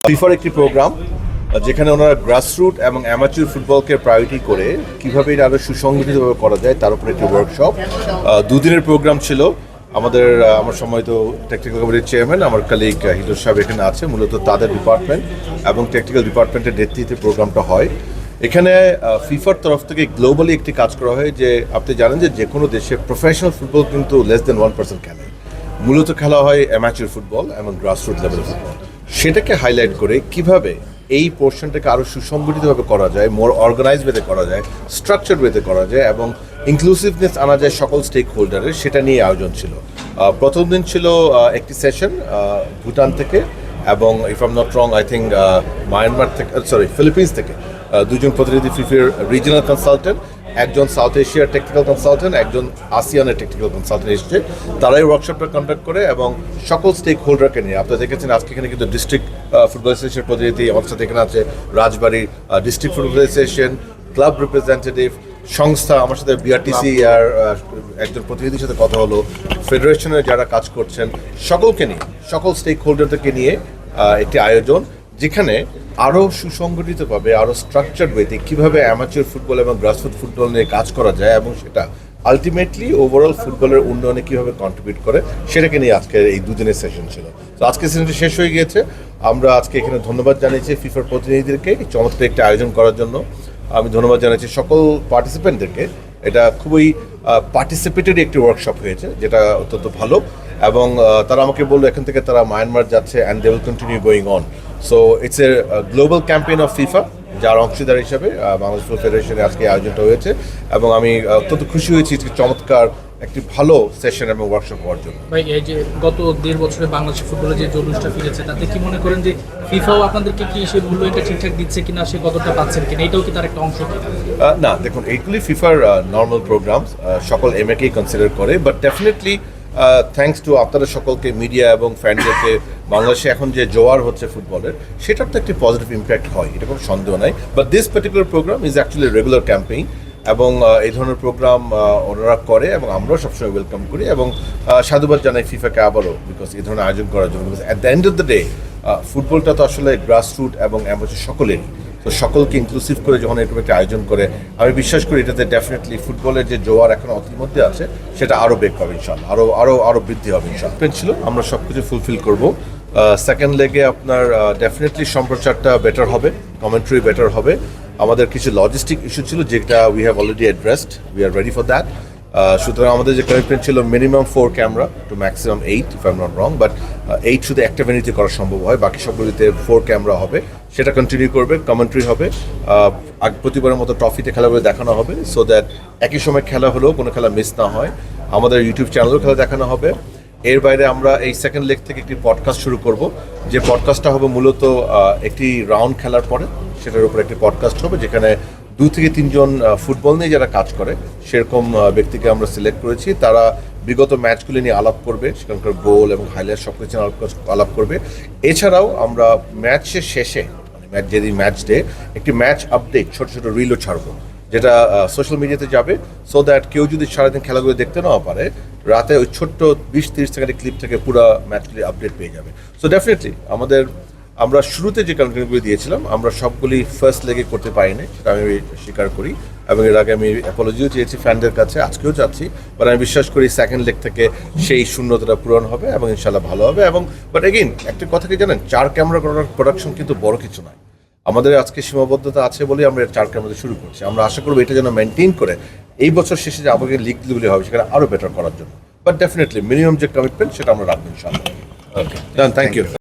ফিফার একটি প্রোগ্রাম যেখানে ওনারা গ্রাসরুট এবং অ্যামাচুর ফুটবলকে প্রায়োরিটি করে কীভাবে এটা আরও সুসংগঠিতভাবে করা যায় তার উপরে একটি ওয়ার্কশপ। দুদিনের প্রোগ্রাম ছিল। আমার সম্মানিত টেকনিক্যাল কমিটির চেয়ারম্যান আমার কালিগ হিদর সাহেব এখানে আছে, মূলত তাদের ডিপার্টমেন্ট এবং টেকনিক্যাল ডিপার্টমেন্টের নেতৃত্বে প্রোগ্রামটা হয়। এখানে ফিফার তরফ থেকে গ্লোবালি একটি কাজ করা হয় যে আপনি জানেন যে কোনো দেশে প্রফেশনাল ফুটবল কিন্তু লেস দেন 1% খেলে, মূলত খেলা হয় অ্যামাচুর ফুটবল এবং গ্রাসরুট লেভেল ফুটবল। সেটাকে হাইলাইট করে কিভাবে এই পোর্শনটাকে আরও সুসংগঠিতভাবে করা যায়, মোর অর্গানাইজ ওয়েতে করা যায়, স্ট্রাকচার ওয়েতে করা যায় এবং ইনক্লুসিভনেস আনা যায় সকল স্টেক হোল্ডারের, সেটা নিয়ে আয়োজন ছিল। প্রথম দিন ছিল একটি সেশন ভুটান থেকে এবং if am not wrong I think Myanmar থেকে, ফিলিপিন্স থেকে দুজন প্রতিনিধি ফিফার রিজিনাল কনসালটেন্ট, একজন সাউথ এশিয়ার টেকনিক্যাল কনসালটেন্ট, একজন আসিয়ানের টেকনিক্যাল কনসালটেন্ট এসেছে। তারাই ওয়ার্কশপটা কন্ডাক্ট করে এবং সকল স্টেক হোল্ডারকে নিয়ে, আপনারা দেখেছেন আজকে এখানে কিন্তু ডিস্ট্রিক্ট ফুটবল অ্যাসোসিয়েশনের প্রতিনিধি আমাদের সাথে এখানে আছে, Rajbari district football association, club representative, সংস্থা, আমার সাথে বিআরটিসি আর একজন প্রতিনিধির সাথে কথা হলো, ফেডারেশনের যারা কাজ করছেন সকলকে নিয়ে, সকল স্টেক হোল্ডারদেরকে নিয়ে একটি আয়োজন, যেখানে আরও সুসংগঠিতভাবে আরও স্ট্রাকচার্ড ওয়েতে কীভাবে অ্যামাচুর ফুটবল এবং গ্রাসরুট ফুটবল নিয়ে কাজ করা যায় এবং সেটা আলটিমেটলি ওভারঅল ফুটবলের উন্নয়নে কীভাবে কন্ট্রিবিউট করে সেটাকে নিয়ে আজকের এই দুদিনের সেশন ছিল। তো আজকের সেশনটি শেষ হয়ে গিয়েছে। আমরা আজকে এখানে ধন্যবাদ জানিয়েছি ফিফার প্রতিনিধিদেরকে চমৎকার একটা আয়োজন করার জন্য। আমি ধন্যবাদ জানাচ্ছি সকল পার্টিসিপেন্টদেরকে। এটা খুবই পার্টিসিপেটরি একটি ওয়ার্কশপ হয়েছে, যেটা অত্যন্ত ভালো। এবং তারা আমাকে বললো এখান থেকে তারা মায়ানমার যাচ্ছে and they will continue going on. So it's a global campaign of FIFA, যার অংশীদার হিসাবে বাংলাদেশ ফুটবল ফেডারেশনে আজকে আয়োজনটা হয়েছে এবং আমি অত্যন্ত খুশি হয়েছি চমৎকার একটি ভালো সেশন এবং ওয়ার্কশপ হওয়ার জন্য। ভাই, এই যে গত 1.5 বছরে বাংলাদেশ ফুটবলে যে জলুসটা ফিরেছে, তাতে কি মনে করেন যে ফিফাও আপনাদেরকে কি সেই মূল্যায়নটা ঠিকঠাক দিচ্ছে কিনা, সে কতটা পাচ্ছেন কিনা, এটাও কি তার একটা অংশ কিনা? না, দেখুন এইগুলি ফিফার নর্মাল প্রোগ্রাম, সকল এমএকেই কনসিডার করে, বাট ডেফিনেটলি থ্যাঙ্কস টু আপনারা সকলকে, মিডিয়া এবং ফ্যানদেরকে, বাংলাদেশে এখন যে জোয়ার হচ্ছে ফুটবলের, সেটার তো একটি পজিটিভ ইম্প্যাক্ট হয়, এটা কোনো সন্দেহ নাই। But this particular programme is actually regular campaign এবং এই ধরনের প্রোগ্রাম ওনারা করে এবং আমরাও সবসময় ওয়েলকাম করি এবং সাধুবাদ জানাই ফিফাকে আবারও, বিকজ এই ধরনের আয়োজন করার জন্য। Because at the end of the day ফুটবলটা তো আসলে গ্রাসরুট এবং অ্যামাচুর সকলেরই, তো সকলকে ইনক্লুসিভ করে যখন এরকম একটা আয়োজন করে, আমি বিশ্বাস করি এটাতে ডেফিনেটলি ফুটবলের যে জোয়ার এখন অতিমধ্যে আছে সেটা আরও বেগ পাবে ইনশাল্লাহ, আরও বৃদ্ধি হবে ইনশাল্লাহ। ছিল আমরা সব কিছু ফুলফিল করবো। সেকেন্ড লেগে আপনার ডেফিনেটলি সম্প্রচারটা বেটার হবে, কমেন্ট্রি বেটার হবে। আমাদের কিছু লজিস্টিক ইস্যু ছিল যেটা we have already addressed, we are ready for that. সুতরাং আমাদের যে কমিটমেন্ট ছিল minimum 4 camera to maximum 8, if I am not wrong, but 8 শুধু একটা ভেন্যুতে করা সম্ভব হয়, বাকি সবগুলিতে 4 ক্যামেরা হবে। সেটা কন্টিনিউ করবে, কমেন্ট্রি হবে, প্রতিবারের মতো ট্রফিতে খেলাগুলো দেখানো হবে, সো দ্যাট একই সময় খেলা হলেও কোনো খেলা মিস না হয়। আমাদের ইউটিউব চ্যানেলেও খেলা দেখানো হবে। এর বাইরে আমরা এই সেকেন্ড লেগ থেকে একটি পডকাস্ট শুরু করব, যে পডকাস্টটা হবে মূলত একটি রাউন্ড খেলার পরে সেটার উপর একটি পডকাস্ট হবে, যেখানে 2 থেকে 3 জন ফুটবল নিয়ে যারা কাজ করে সেরকম ব্যক্তিকে আমরা সিলেক্ট করেছি। তারা বিগত ম্যাচগুলি নিয়ে আলাপ করবে, সেখানকার গোল এবং হাইলাইট সব কিছু আলাপ করবে। এছাড়াও আমরা ম্যাচের শেষে, মানে যেদিন ম্যাচ ডে, একটি ম্যাচ আপডেট ছোটো ছোটো রিলও ছাড়বো, যেটা সোশ্যাল মিডিয়াতে যাবে, সো দ্যাট কেউ যদি সারাদিন খেলাগুলো দেখতে নাও পারে, রাতে ওই ছোট্ট 20-30 সেকেন্ডের ক্লিপ থেকে পুরো ম্যাচগুলি আপডেট পেয়ে যাবে। সো ডেফিনেটলি আমরা শুরুতে যে কন্টেন্টগুলি দিয়েছিলাম আমরা সবগুলি ফার্স্ট লেগে করতে পারিনি, সেটা আমি স্বীকার করি এবং এর আগে আমি অ্যাপোলজিও চেয়েছি ফ্যানদের কাছে, আজকেও চাচ্ছি। বাট আমি বিশ্বাস করি সেকেন্ড লেগ থেকে সেই শূন্যতাটা পূরণ হবে এবং ইনশাল্লাহ ভালো হবে। এবং বাট এগেইন একটা কথা কি জানেন, 4 ক্যামেরা প্রোডাকশন কিন্তু বড় কিছু নয়। আমাদের আজকে সীমাবদ্ধতা আছে বলে আমরা 4 ক্যামেরাতে শুরু করছি। আমরা আশা করবো এটা যেন মেনটেন করে এই বছর শেষে যে আমাদের লিগগুলি হবে সেখানে আরও বেটার করার জন্য। বাট ডেফিনেটলি মিনিমাম যে কমিটমেন্ট সেটা আমরা রাখবো ইনশাল্লাহ। ওকে, থ্যাংক ইউ।